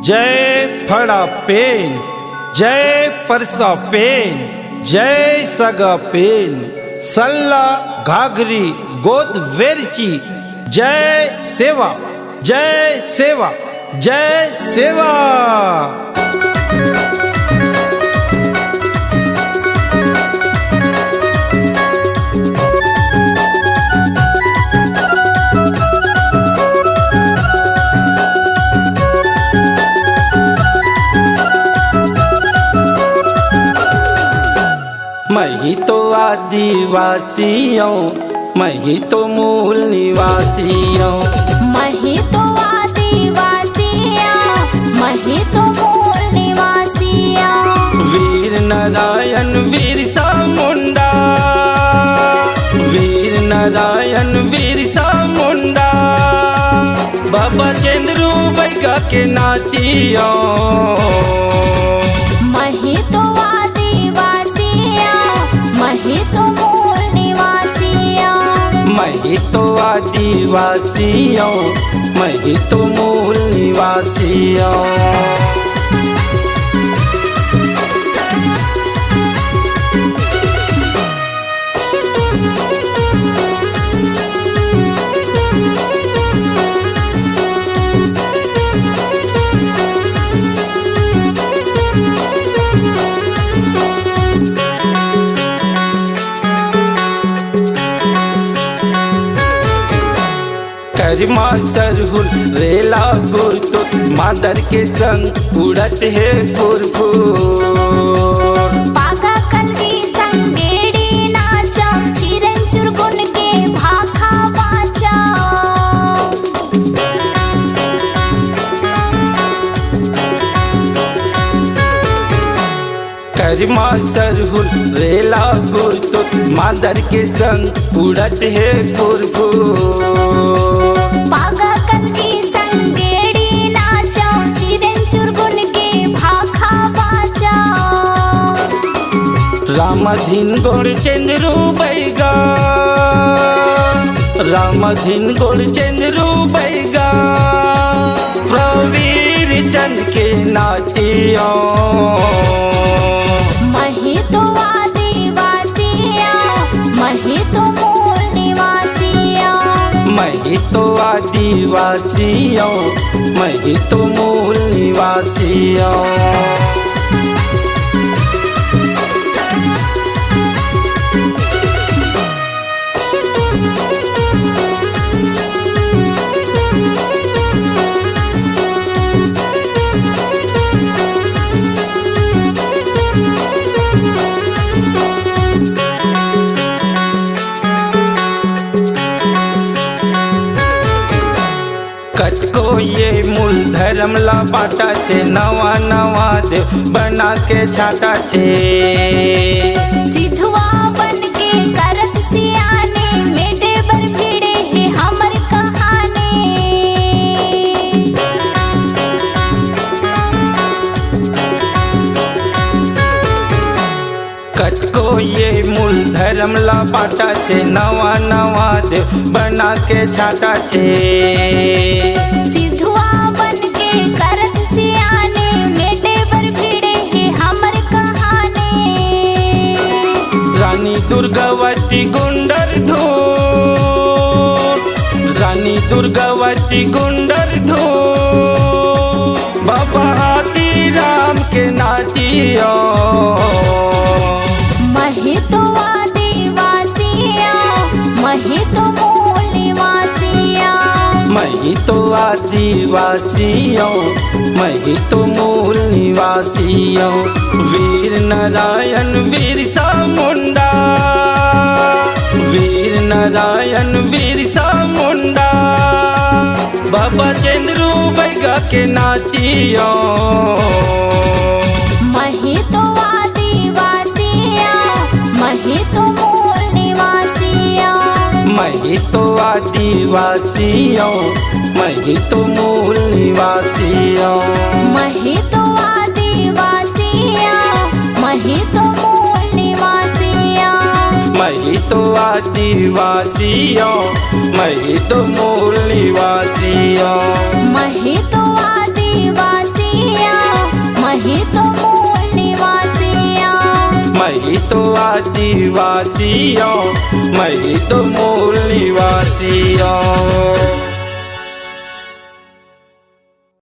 जय फड़ा पेन, जय परसा पेन, जय सगा पेन, सल्ला घाघरी गोद वेरची, जय सेवा, जय सेवा, जय सेवा। मैं ही तो आदिवासी हूँ, मैं ही तो मूल निवासी हूँ। मैं ही तो आदिवासी हूँ, मैं ही तो मूल निवासी हूँ। वीर नारायण बिरसा मुंडा, वीर नारायण बिरसा मुंडा, बाबा चंद्रू बैगा के नाती हूँ। मैं ही तो आदिवासी हूँ, मैं ही तो मूल निवासी हूँ। मैं ही तो आदिवासी हूँ, मैं ही तो मूल निवासी हूँ। करमा सरहुल रेला गुर्तु मादर के संग उड़त है फुरफुर। पागा कलगी संगेड़ी नाचा, चिरन चुरगुन के भाखा बाचा। करमा सरहुल रेला गुर्तु मादर के संग उड़त है फुरफुर। पागा कलगी संगेड़ी नाचा, चिरन चुरगुन के भाखा बाचा। रामधीन गोड़ चंद्रू बैगा, रामधीन गोड़ चंद्रू बैगा, प्रवीर चंद के नाती मैं ही तो आदिवासी हूँ, मैं ही तो मूल निवासी हूँ। मैं ही तो आदिवासी हूँ, मैं ही तो मूल निवासी हूँ। को ये मूल धर्म ला बाटा थे, नवा नवा देव बना के छाटा थे। सिधुआ बन के करत सियाने, मेटे बर भिड़े है हमर कहानी। कत को ये मूल धर्म ला बाटा थे, नवा नवा देव बना के छाटा थे। सिधुआ बन के करत सियाने, मेटे बर भिड़े है हमर कहानी। रानी दुर्गावती गुंडर धूर, रानी दुर्गावती गुंडर धूर, बाबा हाथी राम के नाती मैं ही तो आदिवासी हूँ, मैं ही तो मूल निवासी हूँ। मैं ही तो आदिवासी हूँ, मैं ही तो मूल निवासी हूँ। वीर नारायण बिरसा मुंडा, वीर नारायण बिरसा मुंडा, बाबा चंद्रू बैगा के नाती हूँ। मैं ही तो आदिवासी हूँ, मैं ही तो मूल निवासी हूँ। मैं ही तो आदिवासी हूँ, मैं ही तो मूल निवासी हूँ। मैं ही तो आदिवासी हूँ, मैं ही तो मूल निवासी हूँ। मैं ही तो आदिवासी हूँ, मैं ही तो मूल निवासी हूँ। मैं ही तो आदिवासी मूल निवासियों। मैं तो आदिवासियों, मैं तो मूल निवासियों।